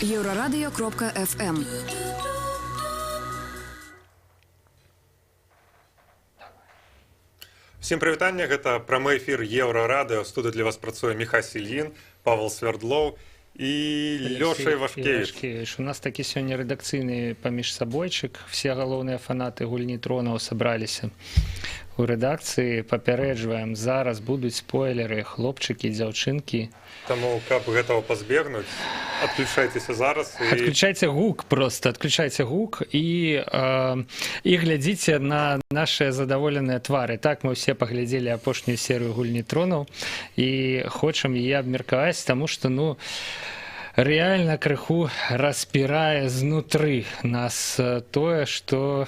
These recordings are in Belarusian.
Еврорадио.FM. Всім прывітанне, гэта прамы эфір Еўрарадыо. Студыі для вас працуе Міхась Ільін, Павел Свердлоў і Лёша Івашкевіч. У нас такі сёння рэдакцыйны паміж сабойчык. Все галоўныя фанаты гульні тронаў сабраліся у рэдакцыі. Папярэджваем, зараз будуць спойлеры, хлопчыкі, дзяўчынкі. Таму, каб гэтага пазбегнуць, адключайцеся зараз. Адключайце гук просто, адключайце гук і глядзіце на наши задаволеныя твары. Так, мы ўсе паглядзелі апошнюю серыю гульні тронаў і хочам яе абмеркаваць, таму што, реально крыху распірае знутры нас тое, што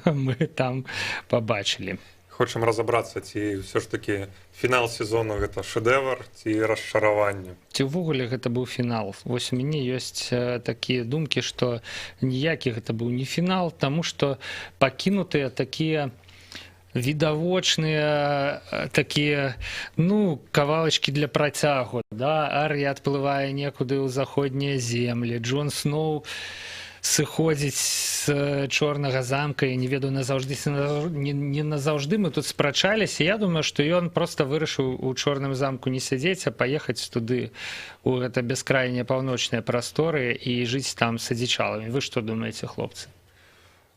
мы там пабачылі. Хочам разабрацца, ці ўсё ж такі фінал сезону гэта шэдэвр ці расчараванне. Ці ўвогуле гэта быў фінал? Вось у мяне ёсць такія думкі, што ніякі гэта быў не фінал, таму што пакінутыя такія відавочныя такія, кавалачкі для працягу, да? Ар'я адплывае некуды ў заходнія землі, Джон Сноу сыходзіць з Чорнага замка, і не ведаю, назаўжды, не назаўжды мы тут спрачаліся. Я думаю, што ён проста вырашыў у Чорным замку не сядзець, а паехаць туды, у гэта бескрайнія паўночныя прасторы і жыць там з адзічаламі. Вы што думаеце, хлопцы?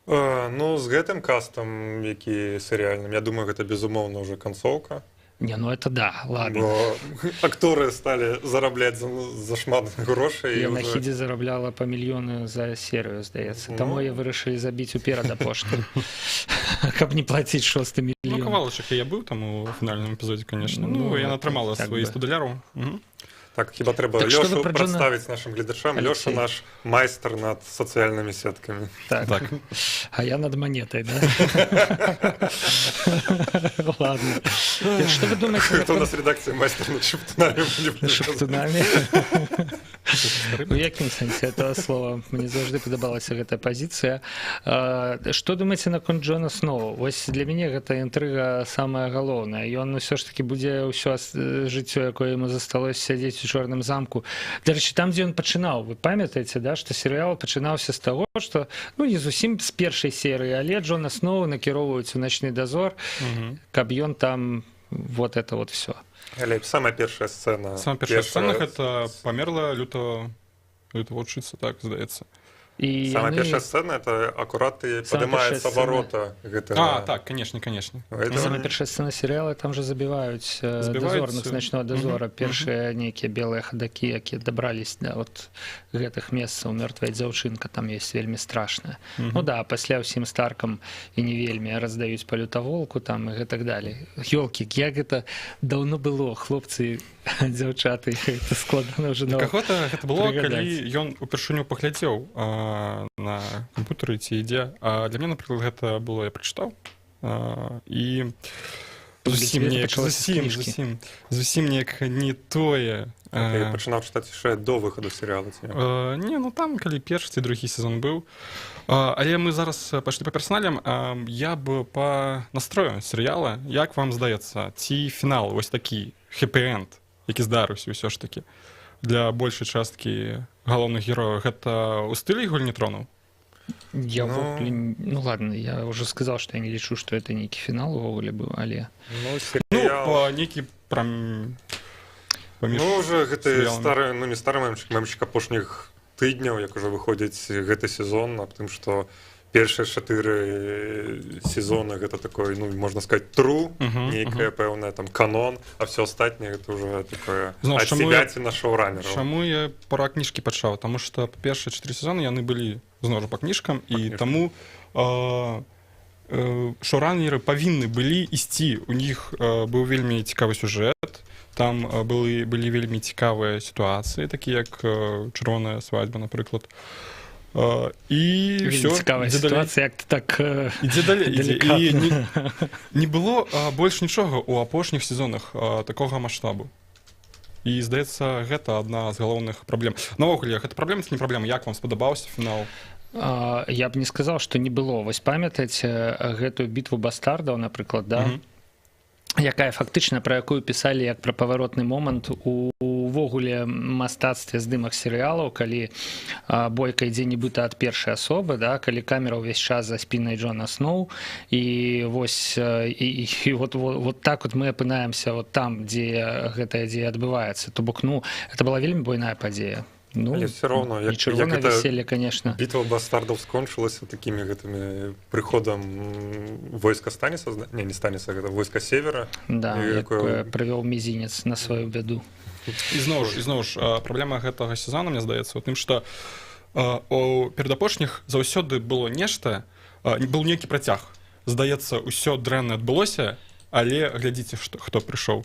З гэтым кастам, які серыяльным, я думаю, гэта безумоўна ўжо канцоўка. Не, это да, ладно. Бо акторы сталі зарабляць за шмат грошай. Яна хідзе зарабляла па мільёну за серыю, здаецца. Таму я вырашылі забіць уперад апошні, каб не плаціць 6 мільён. Кавалачак я быў там у фінальным эпізодзе, конечно. Яна атрымала свої 100 доляраў. Так, хіба трэба Лёшу прадставіць нашим гледачам. Лёша наш майстар над сацыяльнымі сеткамі. Так. А я над монетай, да? Ладно. Что вы думаете? Хто у нас редакцыя майстар над шептунамі? Шептунамі? У якім сэнсе этого слова? Мне заўжды падабалася гэтая пазіцыя. Што думаеце наконт Джона Сноу? Вось для мяне гэта інтрыга самая галоўная. Ён ўсё ж таки будзе ўсё жыццё, якое яму засталося сядзець у Чорным замку. Дарэчы, там, дзе ён пачынаў, вы памятаеце, да, што серыял пачынаўся з таго, што, не зусім з першай серыі, але Джона Сноу накіроўваюць у начны дозор, каб ён там вот это вот все. Але самая першая сцэна. Самая першая сцэна гэта памерла лютого вучыцца, так, здаецца. Самая першая сцэна, это акурат падымаецца варота гэтага. Так, конечно. Самая першая сцэна серыяла, там же забіваюць дозорных з начного дозора. Першыя нейкія белыя хадакі, якія дабрались да вот гэтых месцаў. Мёртвая дзяўчынка там ёсць вельмі страшная. Пасля ўсім Старкам і не вельмі раздаюць па лютаволку там і гэтак далей. Ёлкі, як гэта даўно было, хлопцы, дзяўчаты, гэта складана ўжо нават. Гэта было, калі ён упершыню паглядзеў на кампутары ці ідзе. А для мяне, напрыклад, гэта было, я прачытаў. І зусім неяк не тое. Я пачынаў чытаць яшчэ до выхаду серыяла. Не, там, калі першы ці другі сезон быў. Але мы зараз пайшлі па персаналям. Я б па настрою серыяла, як вам здаецца, ці фінал, вось такі хэпі-энд, які здарыўся ўсё ж такі, для большай часткі галоўных герояў, гэта ў стылі гульні тронаў? Ладно, я уже сказал, что я не лічу, что это нейкі фінал увогуле быў, але... Нейкі прям... Уже гэты стары, не стары мемчык апошніх тыдняў, як ужо выходзіць гэты сезон, аб тым, што першыя 4 сезоны гэта такой, можна сказаць, тру, нейкая пэўная там канон, а все астатняе гэта ўжо такое адсебяці на шоуранераў. Чаму я пара кніжкі пачаў? Таму што першыя 4 сезоны яны былі зноў жа па кніжкам, і таму шоуранеры павінны былі ісці. У них быў вельмі цікавы сюжэт, там былі вельмі цікавыя сітуацыі, такія як «Чырвоная свадьба», напрыклад. І цікавая сітуацыя, як так делікатна. Не было больш нічога ў апошніх сезонах такога маштабу. І, здаецца, гэта адна з галоўных праблем. Навогуле, гэта праблема ці не праблема? Як вам спадабаўся фінал? Я б не сказаў, што не было. Вось памятаеце гэтую бітву бастардаў, напрыклад, да? якая фактычна, пра якую пісалі як пра паваротны момант увогуле мастацтве здымак серыялаў, калі бойка ідзе нібыта ад першай асобы, да, калі камера ўвесь час за спінай Джона Сноу, і вось і вот так вот мы апынаемся вот там, дзе гэтая дзея адбываецца. То бок, ну, это была вельмі буйная падзея. Ну, але все равно, як веселье, конечно. Битва бастардов скончилась такими гэтымі прыходам войска Станиса, не Станиса, гэта войска Севера. Да, прывёў мізінец на сваю бяду. І зноў ж праблема гэтага сезона, мне здаецца, у тым, што у перадапошніх заўсёды было нешта, быў нейкі працяг. Здаецца, усё дрэнна адбылося, але глядзіце, хто прыйшоў.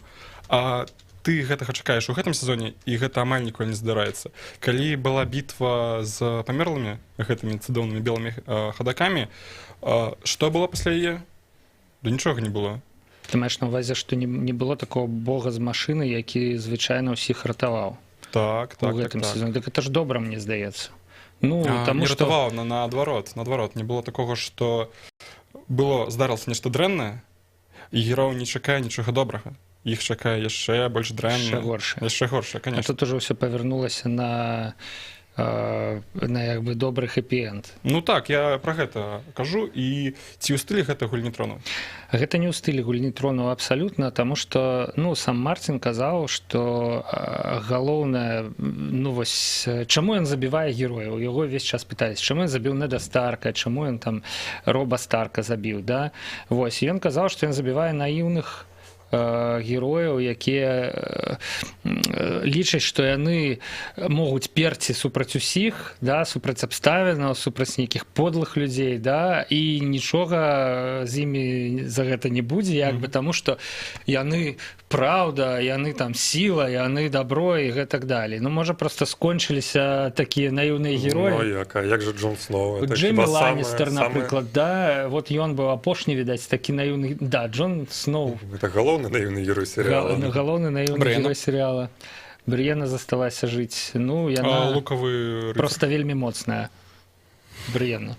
Ты гэтага чакаеш у гэтым сезоне, і гэта амаль ніколі не здараецца. Калі была бітва з памерлымі, гэтымі цудоўнымі белымі хадакамі, што было пасля яе? Да нічога не было. Ты маеш на ўвазе, што не было такого бога з машыны, які звычайна ўсіх ратаваў. Так. У гэтым сезоне. Так это ж добра, мне здаецца. Ну, не ратаваў, наадварот. Не было такога, што здарылася нешта дрэннае, і герой не чакае нічога добрага. Іх чакае яшчэ больш дрэнна. Яшчэ горша, конечно. А тут ужо ўсё павярнулася на як бы добры хэпі-энд. Ну так, я пра гэта кажу, і ці ў стылі гэта гульні тронаў? Гэта не ў стылі гульні тронаў абсалютна, таму што, ну, сам Марцін казаў, што галоўнае, ну вось, чаму ён забівае герояў? Яго ўвесь час пытаюць, чаму ён забіў Неда Старка, чаму ён там Роба Старка забіў, да? Вось, і ён казаў, што ён забівае наіўных герояў, якія лічаць, што яны могуць перці супраць усіх, да, супраць абставінаў, супраць нейкіх подлых людзей, да, і нічога з імі за гэта не будзе, як бы, таму што яны праўда, яны там сіла, яны дабро і гэтак далей. Ну, можа, проста скончыліся такія наіўныя героі. Ну, як жа Джон Сноу? Джеймі Ланністер, напрыклад, да, вот ён быў апошні, відаць, такі наіўны, да, Джон Сноу. Это галоўны наіўны герой серыяла. Галоўны наіўны герой серыяла. Брыена засталася жыць. Ну, яна проста вельмі моцная. Брыена.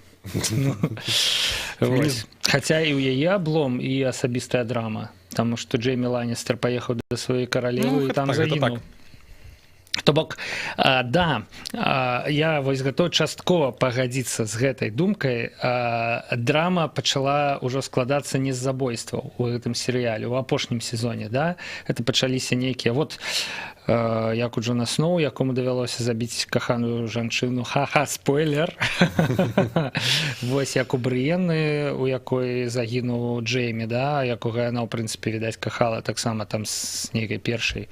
Хаця і ў яе аблом і асабістая драма. Таму што Джеймі Ланністер паехаў да сваёй каралевы і там загінуў. То бок, да, я вось гатовы часткова пагадзіцца з гэтай думкай. Драма пачала ўжо складацца не з забойстваў у гэтым серыяле, у апошнім сезоне, да? Это пачаліся нейкія, вот, як у Джона Сноу, якому давялося забіць каханую жанчыну, ха-ха, спойлер. Вось, як у Брыены, у якой загінуў Джеймі, да, якога яна, ў прынцыпе, відаць, кахала таксама там з нейкай першай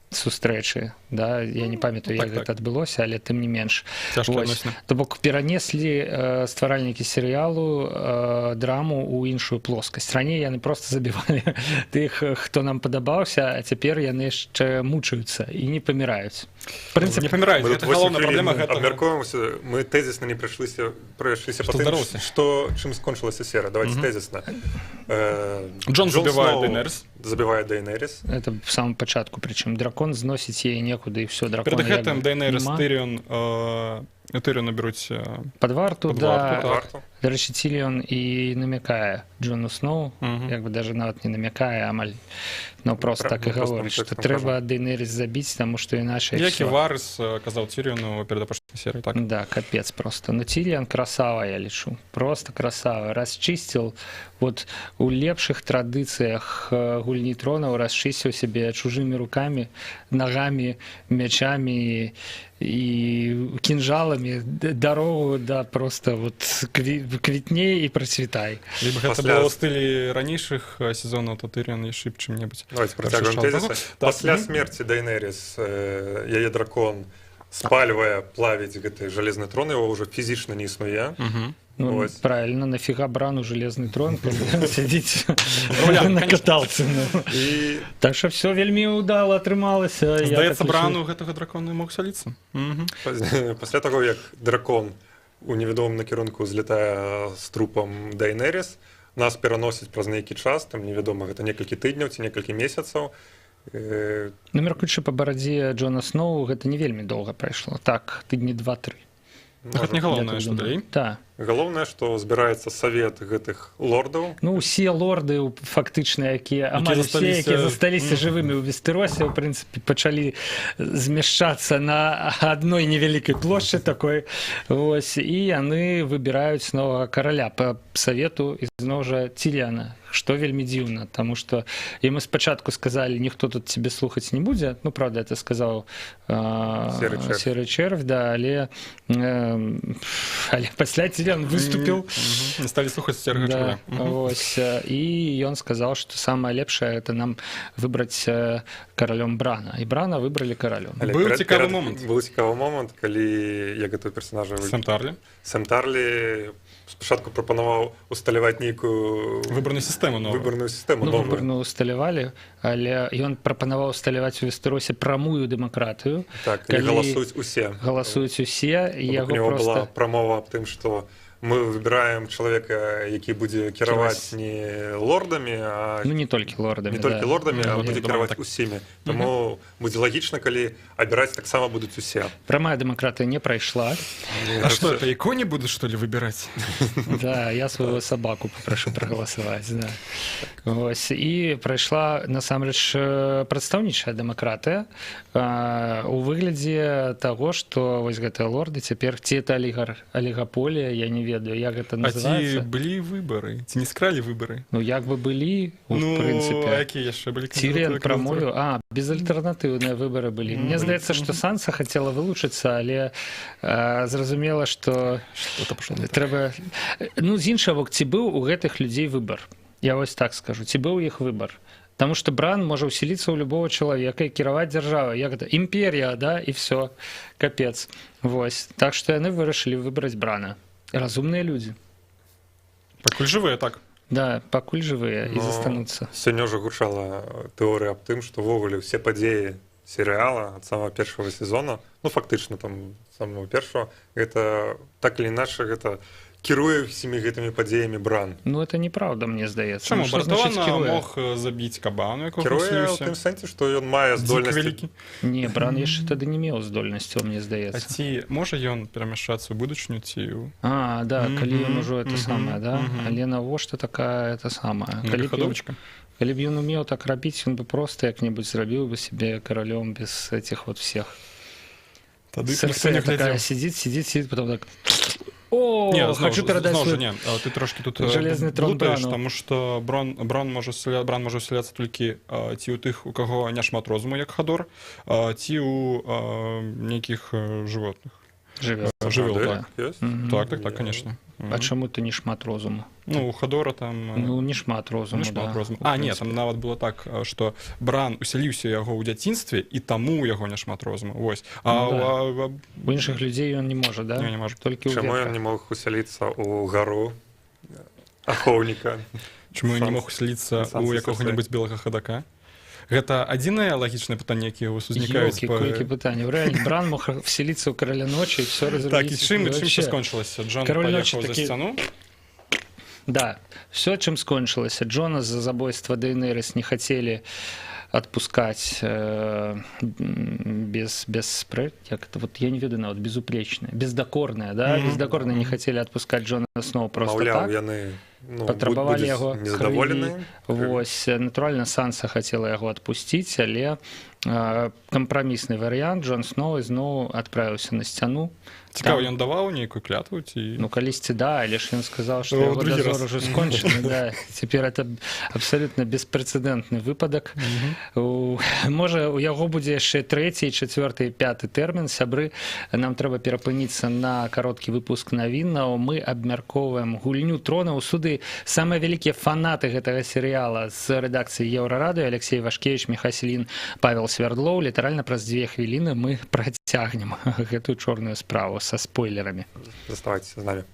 сустрэчы, да, я не памятаю, як гэта адбылося, але тым не менш. То бок перанеслі стваральнікі серыялу драму ў іншую плоскасць. Раней яны проста забівалі тых, хто нам падабаўся, а цяпер яны яшчэ мучаюцца і не паміраюць. Не паміраюць, гэта галоўная праблема гэтага. Абмяркоўваемся, мы тэзісна не прайшліся па тым, чым скончылася серыя. Давайте тэзісна. Джон забівае Дейнерис. Это в самом пачатку, причым дракон зносіць яе некуды, і все, дракон. Перед гэтым Дейнерис, Тыріон наберуць пад варту, да. Дарэчы, Тильон і намякае Джону Сноу, як бы даже нават не намякае, амаль, но просто так і гаворыць, што трэба Дейнерис забіць, таму што іначай як і Варыс казаў Тириону перад апошняй серыяй, так? Да, капец просто. Но Тильон красава, я лічу, просто красава. Расчысціў, вот у лепшых традыцыях гульні тронаў расчысціў сябе чужымі рукамі, нагамі, мячамі і кінжаламі дарогу, да, просто вот квітней і працвітай. Либо гэта было ў стылі ранейшых сезонаў, то Тыріон яшчэ б чым-небудзь. Давайте працягваем тэзісы. Пасля смерці Дейнерис яе дракон спальвае, плавіць гэты жалезны трон, его ўжо фізічна не існуе. Ну, правильно, нафига Брану железный трон, сядзіць на каталцы. Так што все вельмі ўдала атрымалася. Здаецца, Брану гэтага дракона мог саліцца. Пасля таго, як дракон у невядомым накірунку злетае з трупам Дейнерис, нас пераносіць праз нейкі час, там невядома, гэта некалькі тыдняў ці некалькі месяцаў. Ну, меркуючы па барадзе Джона Сноу, гэта не вельмі доўга прайшло. Так, тыдні 2-3. Гэта не галоўнае, што далей? Так. Галоўнае, што збіраецца савет гэтых лордаў. Ну, усе лорды, фактычна, якія амаль усе, якія засталіся жывымі ў Вестэросе, ў прынцыпе, пачалі змяшчацца на адной невялікай плошчы такой. Вось, і яны выбіраюць новага караля па савету ізноў жа Тиріана. Што вельмі дзіўна, таму што яму спачатку сказалі, ніхто тут цябе слухаць не будзе. Ну, правда, это сказаў Серый Чэрвь, да, але пасля Тиріан выступіў. Не сталі слухаць Серага Чэрвя. Вось, і ён сказаў, што самае лепшае это нам выбраць каралём Брана. І Брана выбралі каралём. Быў цікавы момант. Быў цікавы момант, калі як гэтага персонажа Сэм Тарлі спачатку прапанаваў усталяваць нейкую выбарную сістэму новую. Выбарную усталявалі, але ён прапанаваў усталяваць у Вестэросе прамую дэмакратыю. Так, галасуюць усе. Галасуюць усе, і яго проста... У него просто... была прамова аб тым, што мы выбираем чалавека, які будзе кіраваць не лордамі, а... Ну, не толькі лордамі, не толькі лордамі, а будзе кіраваць усімі. Таму будзе лагічна, калі абіраць таксама будуць усе. Прамая дэмакратыя не прайшла. А што, это іконі будуць, што ли, выбіраць? Да, я свайго сабаку папрашу прагаласаваць, да. Вось, і прайшла, насамрэч, прадстаўнічая дэмакратыя у выглядзе таго, што вось гэтыя лорды цяпер, ці это алігаполія, я не ведаю, як гэта называецца. А ці былі выбары? Ці не скралі выбары? Ну, як бы былі, у прынцыпе. Ну, а якія яшчэ былі? Тиріан прамою. Безальтэрнатыўныя выбары былі. Мне здаецца, што Санса хацела вылучыцца, але зразумела, што трэба... Ну, з іншага боку, ці быў у гэтых людзей выбар? Я вось так скажу. Ці быў іх выбар? Таму што Бран можа ўселіцца ў любого чалавека і кіраваць дзяржавай. Як гэта? Імперія, да? І все. Капец. Вось. Так што яны вырашылі выбраць Брана. Разумныя людзі. Пакуль жывыя, так. Да, пакуль жывыя і застануцца. Сёння ўжо гучала тэорыя аб тым, што ўвогуле ўсе падзеі серыяла ад самого першага сезона, ну фактычна там самого першага, гэта так или иначе гэта кіруе всімі гэтымі падзеямі Бран. Ну это неправда, мне здаецца. Чаму? Бартавана мог забіць кабану, якога кіруе ў тым сэнсе, што ён мае здольнасці. Не, Бран яшчэ тады не меў здольнасцяў, мне здаецца. А ці можа ён перамяшчацца ў будучыню ці... А, да, калі ён ужо это самае, да? Але навошта такая это самая? Калі б ён умеў так рабіць, ён бы просто як-небудзь зрабіў бы себе каралём без этих вот всех. Тады Серсея такая сидит, потом так... О, не, хочу перадать свой... Не, ты трошки тут железный трон плутаешь, Брану. Тому что Бран може уселяться тільки ті у тих, у кого не шмат розуму, як Хадор, ті у неких животних. Живёл, так. Так, конечно. А чому ти не шмат розуму? Ну, у Хадора там... Ну, не шмат розуму, А, ні, там нават было так, што Бран усяліўся яго ў дзяцінстве, і таму у яго не шмат розуму. Вось. У іншых людзей ён не можа, да? Не можа. Чаму ён не мог усяліцца ў гару ахоўніка? Чаму ён не мог усяліцца ў якога-небудзь белага хадака? Гэта адзінае лагічнае пытанне, якія у вас узнікаюць? Колькі пытанняў. Рэальна, Бран мог вселіцца ў караля ночі і все разрубіць. Так, і чым ўсё скончылася? Джон паехаў за сцяну? Да, все, чым скончылася. Джона за забойства Дейнерыс не хацелі отпускать без як это, вот я не ведаю нават, безупречная, бездакорная, да, бездакорная не хотели отпускать Джона Сноу просто так. Яны, патрабавалі яго незадаволены. Вось, натуральна, Санса хацела яго адпусціць, але кампрамісны варыянт, Джон Сноу ізноў адправіўся на сцяну. Цікава, ён даваў нейкую клятву ці... Ну, калісьці, да, але ж ён сказаў, што яго дозор уже скончаны, да. Цяпер это абсалютна беспрэцэдэнтны выпадак. Можа, у яго будзе яшчэ 3-й, 4-й, 5-й тэрмін. Сябры, нам трэба перапыніцца на кароткі выпуск навінаў. Мы абмяркоўваем гульню тронаў. Суды самыя вялікія фанаты гэтага серыяла з рэдакцыі Еўрарадыё. Алексей Вашкевіч, Міха Селін, Павел Свердлоў. Літаральна праз 2 хвіліны мы працягнем гэтую чорную справу со спойлерами. Заставайтесь с нами.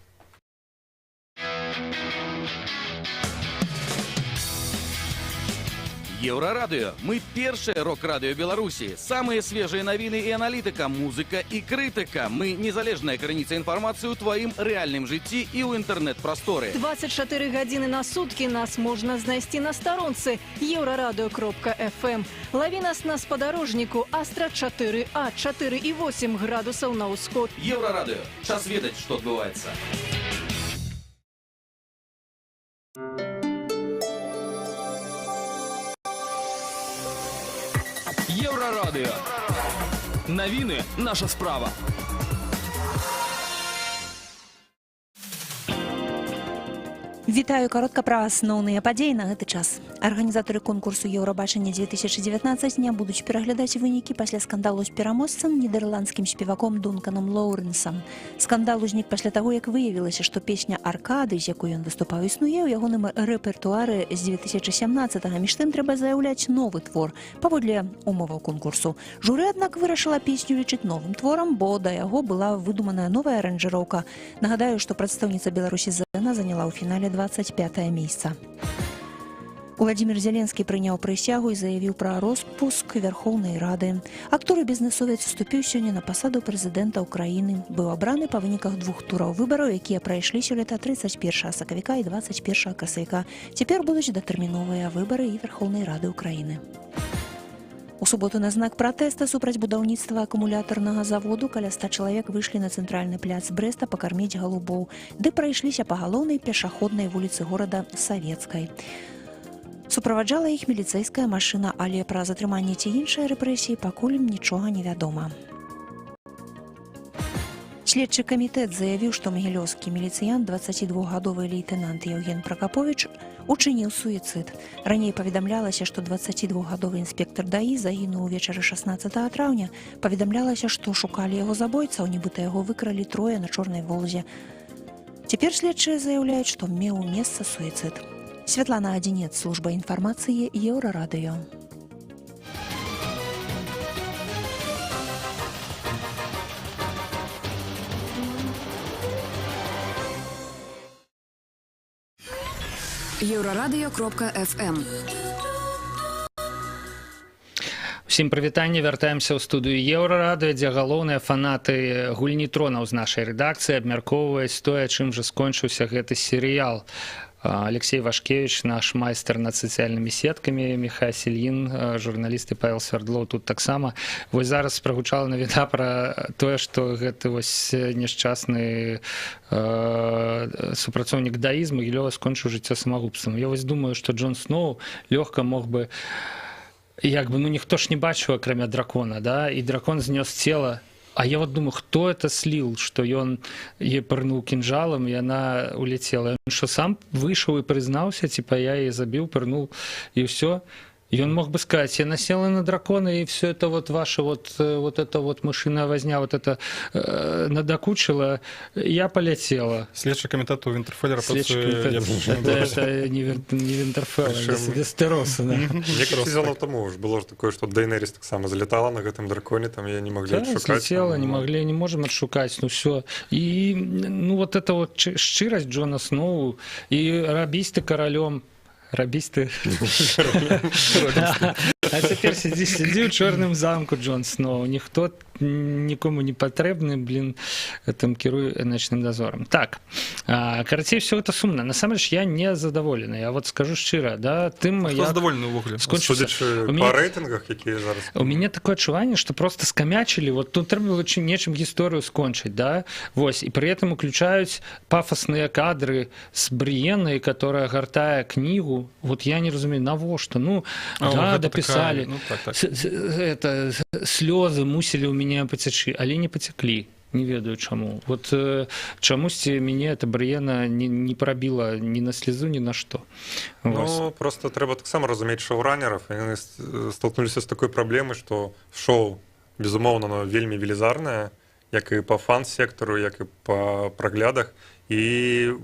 Еўрарадыё. Мы першае рок-радыё Беларусі. Самыя свежыя навіны і аналітыка, музыка і крытыка. Мы незалежная крыніца інфармацыі ў тваім рэальным жыцці і ў інтэрнэт-прасторы. 24 гадзіны на суткі нас можна знайсці на старонцы еўрарадыё.фм. Лаві нас на спадарожніку Астра 4А, 4,8 градусаў на ўсход. Еўрарадыё. Час ведаць, што адбываецца. Єврорадіо. Новини – наша справа. Вітаю, каротка пра асноўныя падзеі на гэты час. Арганізатары конкурсу Еўрабачання 2019 не будуць пераглядаць вынікі пасля скандалу з пераможцам нідэрландскім спеваком Дунканам Лоуренсам. Скандал узнік пасля таго, як выявілася, што песня «Аркады», з якой ён выступаў, існуе ў ягоным рэпертуары з 2017-го. Між тым трэба заяўляць новы твор паводле умоваў конкурсу. Журы, аднак, вырашыла песню лічыць новым творам, бо да яго была выдуманая новая аранжыроўка. Нагадаю, што прадстаўніца Беларусі Зэна заняла ў фінале 25-е месца. Владимир Зеленский прыняў прысягу і заявіў пра роспуск Верхоўнай Рады. Актор і бізнесовец уступіў сёння на пасаду прэзідэнта ўкраіны. Быў абраны па выніках 2 тураў выбараў, якія прайшлі сёлета 31 сакавіка і 21 красавіка. Цяпер будуць датэрміновыя выбары і Верхоўнай Рады ўкраіны. У суботу на знак пратэста супраць будаўніцтва акумулятарнага заводу каля 100 чалавек выйшлі на цэнтральны пляц Брэста пакарміць галубоў, ды прайшліся па галоўнай пешаходнай вуліцы горада Савецкай. Суправаджала іх міліцэйская машына, але пра затрыманне ці іншыя рэпрэсіі пакуль нічога не вядома. Следчы камітэт заявіў, што магілёўскі міліцыянт, 22-гадовы лейтэнант Евген Пракаповіч, учыніў суіцыд. Раней паведамлялася, што 22-гадовы інспектор ДАІ загінуў увечары 16 траўня. Паведамлялася, што шукалі яго забойцаў, нібыта яго выкралі 3 на Чорнай Волзе. Цяпер следчыя заяўляюць, што меў месца суіцыд. Святлана Адзінец, служба інфармацыі, Еўрарадыё. Еўрарадыё.фм. Усім прывітанне, вяртаемся ў студыю Еўрарадыё, дзе галоўныя фанаты гульні тронаў з нашай рэдакцыі абмяркоўваюць тое, чым жа скончыўся гэты серыял. Алексей Вашкевич, наш майстар над сацыяльнымі сеткамі, Міхай Сельін, журналіст і Павел Свердлоў тут таксама. Вось зараз прагучала навіна пра тое, што гэты вось няшчасны супрацоўнік ДАІ з Магілёва скончыў жыццё самагубствам. Я вось думаю, што Джон Сноу лёгка мог бы, як бы, ну ніхто ж не бачыў, акрамя дракона, да, і дракон знёс цела. А я вот думаю, кто это слил, что он ей пырнул кинжалом, и она улетела. Он что, сам вышел и признался, типа, я ей забил, пырнул, и все. И он мог бы сказать, я насела на дракона, и все это вот ваше, вот эта вот мышиная возня, вот это надокучила, я полетела. Следчий комитет у Винтерфеллера это не Винтерфелл, а Вестероса. Некоторых сезонов тому уже было такое, что Дейнерис так само залетала на этом драконе, там ее не могли отшукать. Да, слетела, не можем отшукать, ну все. И ну вот эта вот шчырость Джона Сноу, и рабись ты королем, рабись ты. А цяпер сидзі ў чорным замку, Джон Сноу. Ніхто нікому не патрэбны, блин, там кіруе начным дозором. Так, карацей, все это сумно. Насамрэч, я не задоволены. Я вот скажу шчыра, да, тым я... Хто задоволены ўвогуле? Судзячы па рэйтынгах, якія зараз... У мяне такое адчуванне, што просто скамячылі, вот тут трэба было нечым гісторыю скончыць, да, вось, і пры этом уключаюць пафосныя кадры з Бріенай, которая гартае кнігу. Вот я не разумею, навошта? Ну, да, дописали. Ну, так. Это слёзы мусілі ў мяне пацячы, але не пацяклі. Не ведаю чаму. Вот чамусьці мяне эта Бріена не прабіла ні на слезу, ні на што. Ну, просто трэба таксама разумець шоуранеров. Яны столкнуліся з такой праблемай, што шоу, безумоўна, оно вельмі велізарнае, як і па фан-сектару, як і па праглядах. І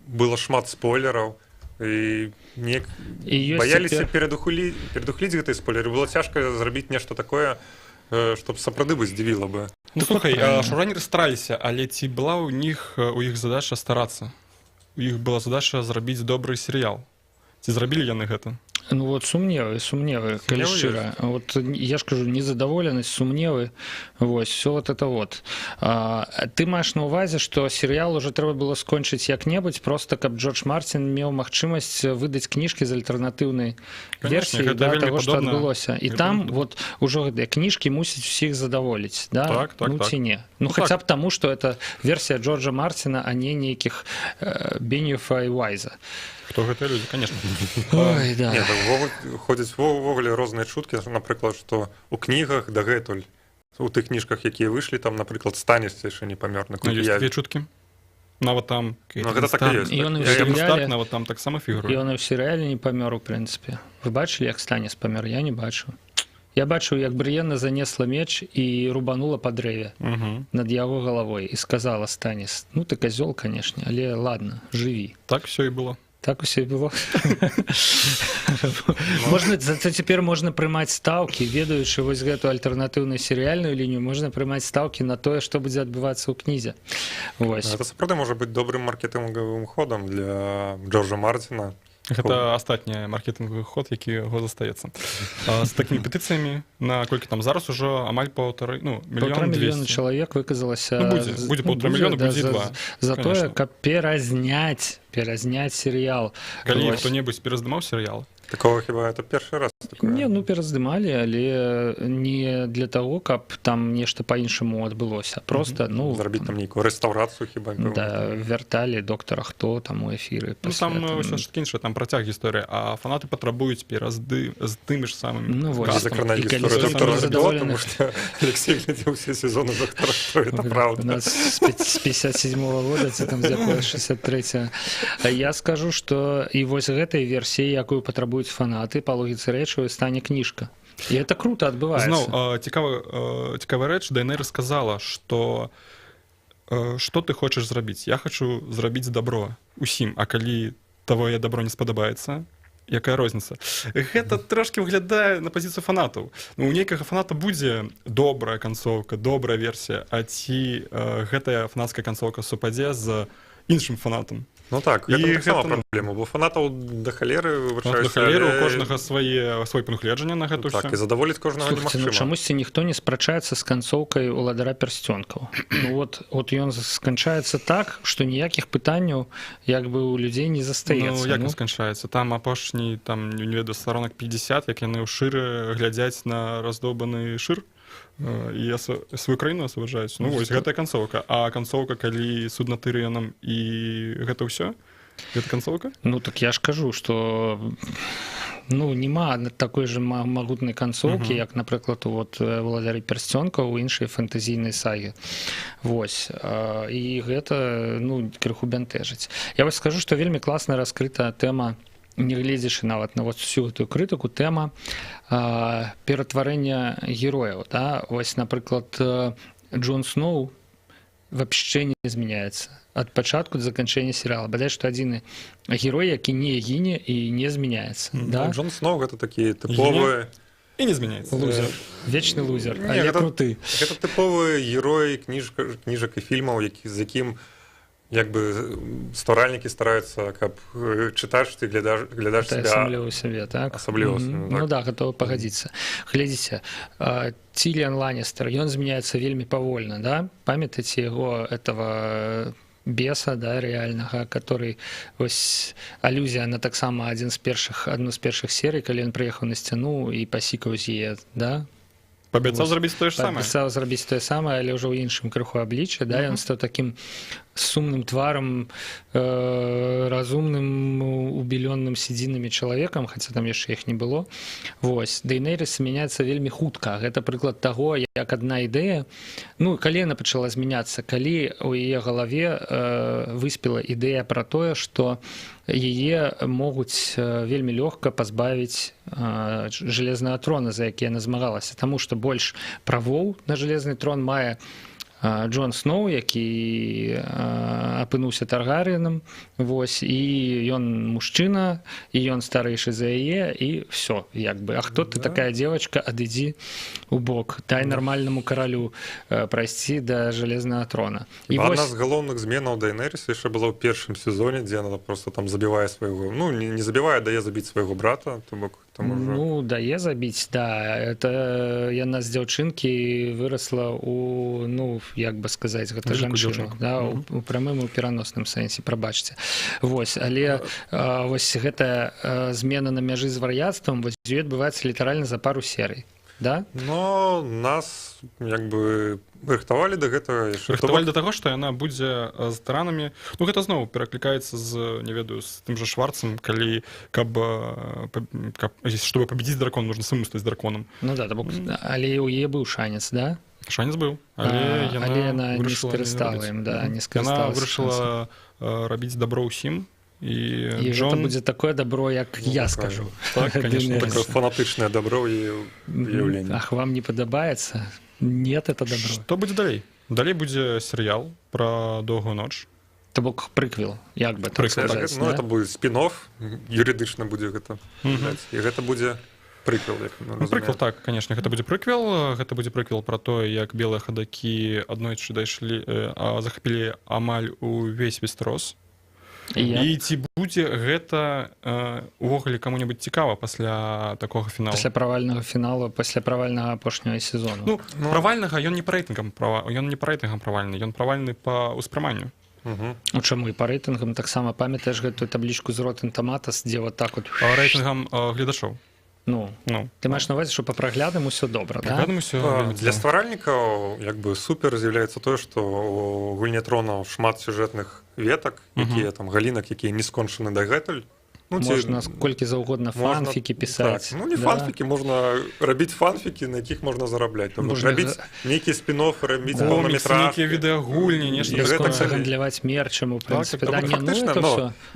было шмат спойлераў. І баяліся перадухліць гэтай спойлеры. Было цяжка зрабіць нешта такое, чтоб сапраўды бы здзівіла бы. Ну, слухай, шоуранеры стараліся, але ці была у іх задача старацца? У іх была задача зрабіць добры серыял. Ці зрабілі яны гэта? Ну вот сумневы, калі шчыра. Вот я ж кажу, незадаволенасць, сумневы, вось, все вот это вот. Ты маеш на увазе, што серыял уже трэба было скончыць як-небудзь, просто каб Джордж Мартин меў магчымасць выдаць кніжкі з альтэрнатыўнай версіі да, таго, што адбылося. І там вот ужо гэтыя кніжкі мусяць усіх задаволіць, да? Так, ну ці не. Ну хаця б таму, што это версія Джорджа Мартина, а не нейкіх Беньёфа і Уайза. Хто гэтыя людзі, конечно. Ой, да. Не, ходзяць увогуле розныя чуткі, напрыклад, што ў кнігах дагэтуль, у тых кніжках, якія выйшлі, там, напрыклад, Станіс яшчэ не памёр. Ёсць такія чуткі. Нават там... гэта так і ёсць. Старк нават там таксама фігуруе. І ён і ў серыяле не памёр, у прынцыпе. Вы бачылі, як Станіс памёр? Я не бачу. Я бачыў, як Брыенна занесла меч і рубанула па дрэве над яго галавой і сказала Станіс: ну ты козёл, канешне, але ладно, жыві. Так все і было. Так усё і было. Цяпер можна прымаць стаўкі, ведаючы вось гэту альтэрнатыўную серыяльную лінію, можна прымаць стаўкі на тое, што будзе адбывацца ў кнізе. Гэта сапраўды можа быць добрым маркетынгавым ходам для Джорджа Мартина. Гэта астатні маркетынгавы ход, які яго застаецца. З такімі петыцыямі, наколькі там зараз ужо амаль мільёна чалавек выказалася. Будзе 1,5 мільёна, будзе 2. За тое, каб перазняць серыял. Калі хто-небудзь пераздымаў серыял? Такого хіба это першы раз такое? Не, пераздымалі, але не для того, каб там нешта па-іншаму адбылося. Просто, зрабіць там нейкую рэстаўрацыю хіба. Да, вярталі доктара Хто там у эфіры. Там ўсё ж інша, там працяг гісторыі, а фанаты патрабуюць з тымі ж самымі. Закранаць гісторыю доктара Хто, тому што Алексей глядзеў усе сезоны доктара Хто, это правда. З 57-го года, ці там з якога 63-го. Я скажу, што і вось гэтай версіі, якую патрабуюць фанаты, па логіцы рэчы стане кніжка. І это круто адбываецца. Зноў, цікавая рэч, Дайнерыс сказала, што ты хочаш зрабіць? Я хочу зрабіць добро усім, а калі твоё добро не спадабаецца, якая розніца? Гэта трошкі выглядае на пазіцыю фанатаў. У нейкага фаната будзе добрая канцоўка, добрая версія, а ці гэтая фанацкая канцоўка супадзе з іншым фанатам? Ну так, гэта таксама праблема, бо фанатаў да халеры выбачаюся. Да халеры, у кожнага свой пункт гледжання на гэту ўсё. Так, і задаволіць кожнага немагчыма. Чамусьці ніхто не спрачаецца з канцоўкай уладара пярсцёнкаў. От ён сканчаецца так, што ніякіх пытанняў як бы у людзей не застаецца. Як не сканчаецца? Там апошні, не ведаю, сторонак 50, як яны ў шыры глядзяць на раздолбаны шыр. І сваю краіну асвабаджаюць. Вось гэтая канцоўка. А канцоўка, калі суд над Тырыёнам і гэта ўсё? Гэта канцоўка? Так я ж кажу, што няма такой жа магутнай канцоўкі, як, напрыклад, «Уладары пярсцёнкаў» у іншай фэнтэзійнай сагі. Вось. І гэта крыху бянтэжыць. Я вось скажу, што вельмі класна раскрыта тэма, не гледзячы нават на всю гэтую крытыку, тэма ператварэння герояў. Вось, напрыклад, Джон Сноу вообще не змяняецца ад пачатку да заканчэння серыяла. Бадай што адзіны герой, які не гіне і не змяняецца. Джон Сноу гэта такі тыповы і не змяняецца. Лузер. Вечны лузер, але круты. Гэта тыповы герой кніжак і фільмаў, з якім як бы стваральнікі стараюцца, каб чытач, ты глядач сябе, так? Асабліва. Гатова пагадзіцца. Глядзіце, Тилиан Ланністер, ён змяняецца вельмі павольна, да? Памятаеце яго этого беса, да, рэальнага, который, вось, алюзія на таксама адну з першых серый, калі ён прыехаў на сцяну і пасікаў з яе, да? Пабяцаў зрабіць тое ж самае. Пабяцаў зрабіць тое самае, але ўжо ў іншым крыху аблічча, да, ён стаў такім сумным тварам, разумным, убілённым сядзінамі чалавекам, хаця там яшчэ іх не было. Вось. Дайнерыс змяняецца вельмі хутка. Гэта прыклад таго, як адна ідэя, калі яна пачала змяняцца, калі ў яе галаве выспела ідэя пра тое, што яе могуць вельмі лёгка пазбавіць Жалезнага трона, за які яна змагалася. Таму што больш правоў на Жалезны трон мае Джон Сноу, які апынуўся Таргарыенам, вось, і ён мужчына, і ён старэйшы за яе, і ўсё, як бы. А хто ты такая девочка, адыдзі ў бок, дай нармальнаму каралю прайсці да Жалезнага трона. Адна з галоўных зменаў Дайнерыс яшчэ была ў першым сезоне, дзе яна просто там забівае свайго, не забівае, дае забіць свайго брата, то бок. Дае забіць, да. Это яна з дзяўчынкі вырасла у, як бы сказаць, гэта жанчына, да, у прамым і ў пераносным сэнсе, прабачце. Вось, але вось гэтая змена на мяжы з вар'яцтвам, вось, адбываецца літаральна за пару серый. да? Но нас як бы рыхтавалі да гэтага. Рыхтавалі да таго, што яна будзе з тыранамі. Ну гэта зноў пераклікаецца з, не ведаю, з тым жа Шварцам, калі чтобы победить дракона, нужно самому стаць драконам. Ну да, але у яе быў шанец, да? Шанец быў, але яна не скарыстала ім, да, не скарысталася. Яна вырашыла рабіць дабро ўсім. І гэта будзе такое дабро, як я скажу. Так, конечно, такое фанатычнае дабро і уяўленне. Ах, вам не падабаецца? Нет, это добро. Што будзе далей? Далей будзе серыял пра доўгую ноч. То бок прыквел, як бы так сказаць. Ну, это будзе спін-офф, юрыдычна будзе гэта. І гэта будзе прыквел, як мы разумеем. Прыквел, так, конечно, гэта будзе прыквел. Гэта будзе прыквел пра тое, як белыя хадакі аднойчы захапілі амаль увесь Вестерос. І ці будзе гэта увогуле каму-небудзь цікава пасля такога фіналу? Пасля правальнага фіналу, пасля правальнага апошняга сезону. Ну, правальнага ён не па рэйтынгам правальны, ён правальны па ўспрыманню. Ну чаму і па рэйтынгам таксама памятаеш гэтую таблічку з Rotten Tomatoes, дзе вот так вот рэйтынгам гледачоў. Ну, ты маеш на увазе, што па праглядам усё добра, да? Для стваральнікаў як бы супер з'яўляецца тое, што у гульне тронаў шмат сюжэтных ветак, якія там галінак, якія не скончаны дагэтуль. Можна колькі заўгодна фанфікі пісаць. Ну не фанфікі, можна рабіць фанфікі, на якіх можна зарабляць. Рабіць нейкі спін-офф, рабіць паўнаметраж, нейкія відэагульні, нешта такое. Гандляваць мерчам, у прынцыпе.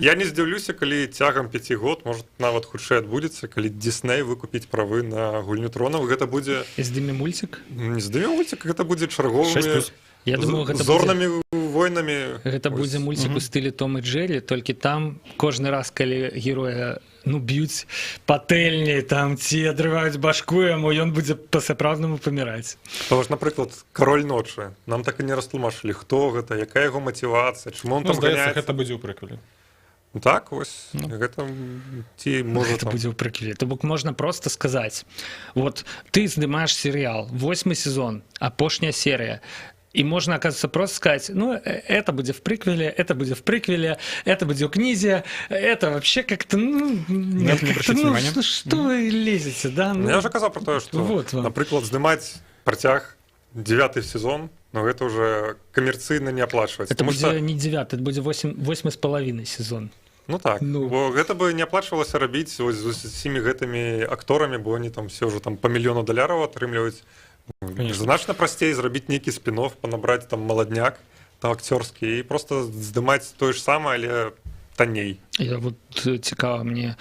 Я не здзіўлюся, калі цягам 5 год, можа нават хутчэй адбудзецца, калі Disney выкупіць правы на гульню тронаў, гэта будзе... Здыме мульцік? Не здыме мульцік, гэта будзе чарговымі зорнымі войнамі. Гэта будзе мульцік у стылі Том і Джері, толькі там кожны раз, калі героя б'юць патэльняй, там ці адрываюць башку яму, ён будзе па-сапраўднаму паміраць. Тому ж, напрыклад, Кароль ночы. Нам так і не растлумачылі, хто гэта, якая яго матывацыя, чаму он там ганяецца. Гэта будзе ў прыквеле. Так, вось, гэта ці можа там... Гэта будзе ў прыквеле. То бок можна проста сказаць, вот ты здымаеш серыял, 8 сезон, апошняя серыя, и можно, оказывается, просто сказать, ну, это будет в приквеле, это будет в приквеле, это будет в книзе, это вообще как-то, что вы лезете, да? Я уже казал про то, что, например, снимать протяг 9 сезон, но это уже коммерцийно не оплачивается. Это будет не 9, это будет 8,5 сезон. Ну так, бо гэта бы не аплачвалася рабіць з усімі гэтымі акторамі, бо они там все уже там по $1 мільёна атрымліваюць. Значна прасцей зрабіць нейкі спін-офф, панабраць там маладняк там акцёрскі і просто здымаць тое ж самае, але танней. Я вот цікава мне,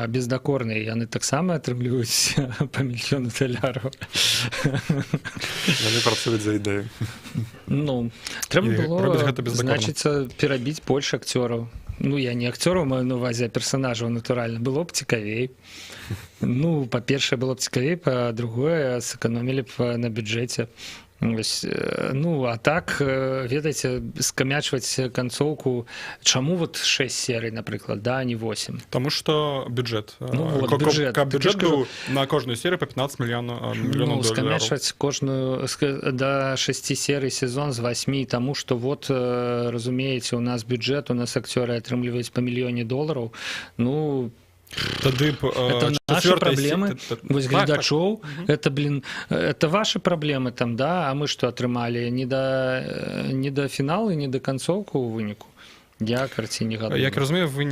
бездакорныя яны таксама атрымліваюць па $1 мільёна. Яны працуюць за ідэю. Ну, трэба было, значыцца, перабіць больш акцёраў. Ну, я не акцёраў маю на увазе, а персонажаў, натуральна. Было б цікавей. Ну, па-першае, было б цікавей, па-другое, сэканомілі б на бюджэце. Ну, а так, ведаеце, скамячваць канцоўку. Чаму вот 6 серый, напрыклад, да, а не 8? Таму што бюджэт. Ну, вот бюджэт. Каб бюджэт быў на кожную серыю па $15 мільёнаў. Ну, скамячваць кожную, да 6 серый сезон з 8, таму што вот, разумееце, у нас бюджэт, у нас акцёры атрымліваюць па $1 мільён. Ну, тады это наши проблемы, вось гледачоў, это, блин, это ваши проблемы там, да, а мы што атрымалі? Не да фіналу, не да канцоўку ў выніку. Я карці не гадаю. Як разумею, вы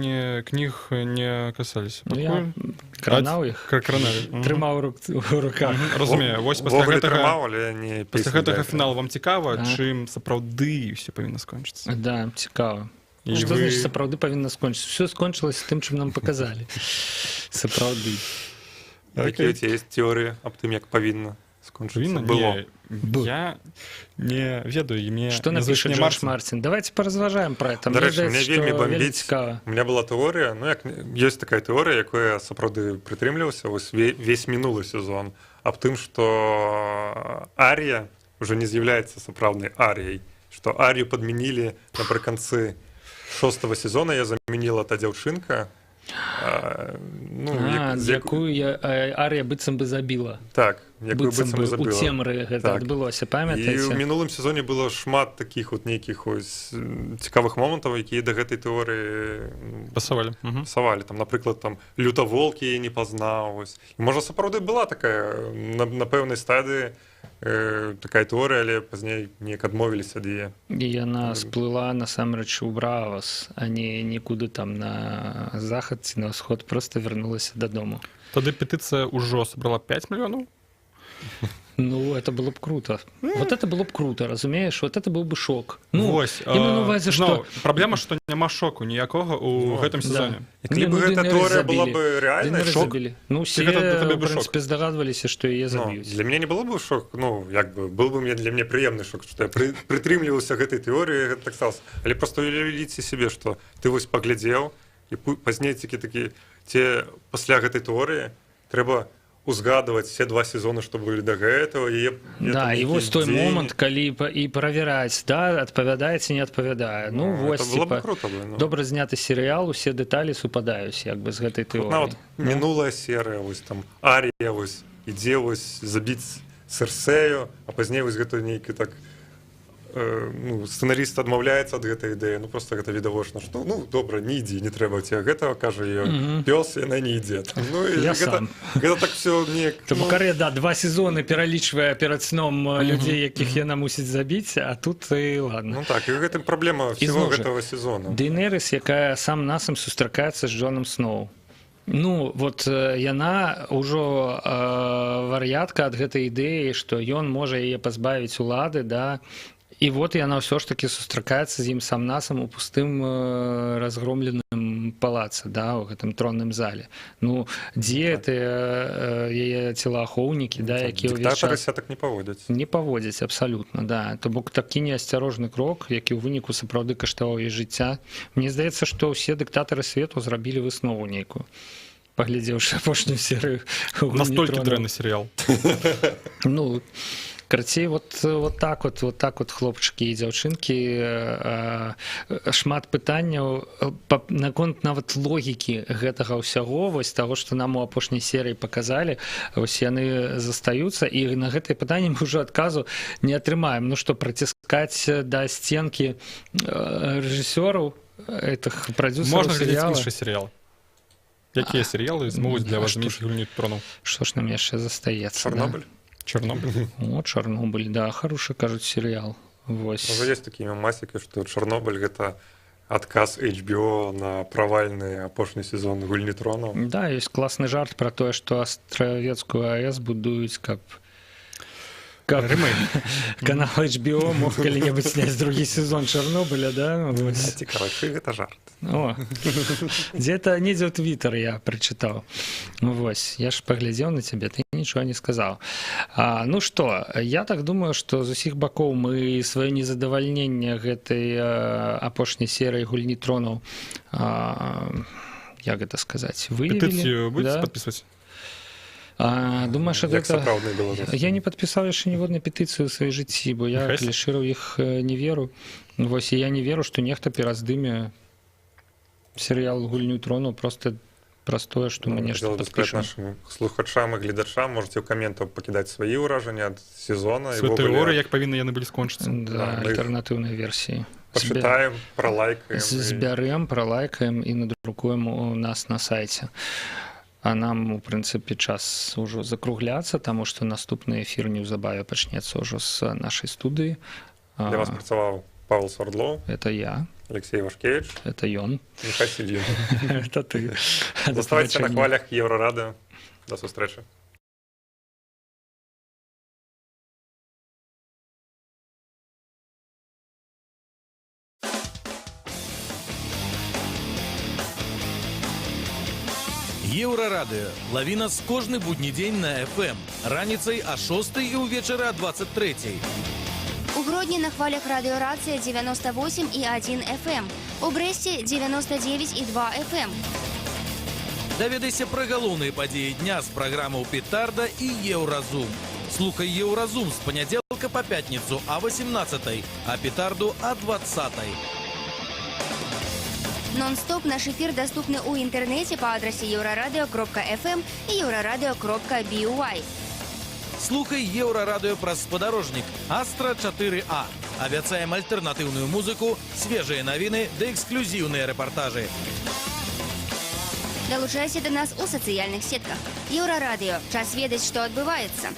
кніг не касаліся. Ну, я кранаў іх. Трымаў у руках. Разумею. Вось пасля гэтага фіналу вам цікава, чым сапраўды ўсё павінна скончыцца? Да, цікава. Што значыць сапраўды павінна скончыцца? Все скончылася тым, чым нам паказалі. Сапраўды. Якія у цябе ёсць тэорыі аб тым, як павінна скончыцца? Было. Я не ведаю, імя... Што напіша Джордж Мартин? Давайте поразважаем про это. Дарэчы, мне вельмі бомбіць. У меня была тэорыя, ну, як ёсць такая тэорыя, якой я сапраўды прытрымліваўся весь мінулы сезон, аб тым, што Ария уже не з'яўляецца сапраўднай Аріяй, што Арию падмянілі напрыканцы 6 сезона, я заменила та дзяўчынка, якую Арія быццам бы забіла. Так, якую быццам бы забіла. У цемры гэта адбылося, памятаеце? І ў мінулым сезоне было шмат такіх от нейкіх ось цікавых момантаў, якія да гэтай тэорыі пасавалі. Там, напрыклад, там лютаволк яе не пазнаў. І можа сапраўды была такая на пэўнай стадыі такая тэорыя, але пазней неяк адмовіліся ад яе. І яна сплыла насамрэч у Бравас, а не нікуды там на захад ці на ўсход, проста вярнулася дадому. Тады петыцыя ўжо сабрала 5 мільёнаў? Ну, это было бы круто. Вот это было бы круто, разумеешь? Вот это был бы шок. Ну, вось, что... Праблема, што няма шоку ніякога ў гэтым сезоне. Калі бы гэта тэорыя была бы рэальная, шок. Ну, все, в принципе, здогадываліся, што яе заб'юць. Для мяне не было бы шок, ну, як бы, был бы для мяне прыемны шок, што я прытрымліваўся гэтай тэорыі, гэта так сталася. Але проста уявіце сябе, што ты вось паглядзеў, і пазней такі, ці пасля гэтай тэорыі трэба узгадываць все 2 сезоны, што былі да гэтага. Да, і вось той момант, калі і правяраць, да, адпавядае ці не адпавядае. Ну, вось, типа, добра зняты серыял, усе дэталі супадаюць, як бы, з гэтай тэорыі. Нават мінулая серыя, вось там, Арія, вось, ідзе, вось, забіць Серсею, а пазней вось гэта нейкі так, ну, сцэнарыст адмаўляецца ад гэтай ідэі, ну, просто гэта відавочна, што, ну, добра, не ідзі, не трэба цябе гэтага, кажа ёй, пёс, яна не ідзе. Ну, я сам. Гэта так всё неяк... Тому Карэ, да, 2 сезоны пералічвае перад сном людзей, якіх яна мусіць забіць, а тут і ладно. Ну так, і гэтым праблема всего гэтага сезона. Дейнерыс, якая сам-насам сустракаецца з Джоном Сноу. Ну, вот яна ўжо вар'ятка ад гэтай ідэі, што ён можа яе пазбавіць улады, да, і вот яна ўсё ж такі сустракаецца з ім сам-насам у пустым разгромленым палацы, да, у гэтым тронным зале. Ну, дзе тыя яе целаахоўнікі, да, якія ўвесь час... Дыктатары ся так не паводзяць. Не паводзяць, абсалютна, да. То бок такі неасцярожны крок, які ў выніку сапраўды каштаваў яе жыцця. Мне здаецца, што ўсе дыктатары свету зрабілі выснову нейкую, паглядзеўшы апошнюю серыю. Настолькі дрэнны серыял. Ну, карацей, вот так вот, хлопчыкі і дзяўчынкі, шмат пытанняў наконт нават логікі гэтага ўсяго, вось таго, што нам у апошняй серыі паказалі, вось яны застаюцца, і на гэтыя пытанні мы ўжо адказу не атрымаем. Ну што, праціскаць да сценкі рэжысёраў, этих прадзюсераў серыяла? Можна глядзець іншы серыял. Якія серыялы змогуць для вас зміць гульню тронаў? Што ж нам яшчэ застаецца? Чорнобыль? Чорнобыль. О, Чорнобыль, да, хороший, кажуць, серыял. Вось. Уже есть такія мемасікі, што Чорнобыль гэта адказ HBO на правальны апошні сезон гульні тронаў. Да, ёсць класны жарт пра тое, што Астравецкую АЭС будуюць, каб канал HBO мог калі-небудзь сняць другі сезон Чорнобыля, да? Цікава, чый гэта жарт? О, где-то недзе ў Твиттер я прачытаў. Вось, я ж паглядзеў на цябе, ты нічога не сказаў. Ну што, я так думаю, што з усіх бакоў мы сваё незадавальненне гэтай апошняй серыі гульні тронаў, як гэта сказаць, выявілі. Петыцыю будзеце падпісваць? Думаешь, это... Я не подписал еще ніводную петыцыю ў сваёй жыцці, бо я клішыраў іх не веру. Вось, і я не веру, што нехта пераздыме серыял гульню трону просто простое, што мы нешта падпішам. Нашим слухачам і гледачам можете ў каментах пакідаць свае ўражанні ад сезона. Свае тэорыі, як павінны яны былі скончыцца. Да, альтэрнатыўнай версіі. Пачытаем, пралайкаем. Збярэм, пралайкаем і надрукуем у нас на сайце. А нам, у прынцыпе, час ўжо закругляцца, таму што наступны эфір неўзабаве пачнецца ўжо з нашай студыі. Для вас працаваў Павел Свердлов. Это я. Алексей Вашкевич. Это ён. Михай Сильин. Это ты. Заставайся на хвалях Еврорадио. До сустрэчы. Еўрарадыё. Лаві нас кожны будні дзень на FM. Раніцай о 6 і ўвечары о 23. У Гродні на хвалях радыёрацыя 98,1 FM. У Брэсце 99,2 FM. Даведайся пра галоўныя падзеі дня з праграмаў «Петарда» і «Еўразум». Слухай «Еўразум» з панядзелка па пятніцу о 18, а «Петарду» о 20. Нон-стоп наш эфир доступны у интернете по адресе euroradio.fm и euroradio.by. Слухай Еўрарадыё праз спадарожнік Астра 4А. Абяцаем альтэрнатыўную музыку, свежыя навіны ды эксклюзіўныя рэпартажы. Долучайся до нас у социальных сетках. Еврорадио. Час ведать, что отбывается.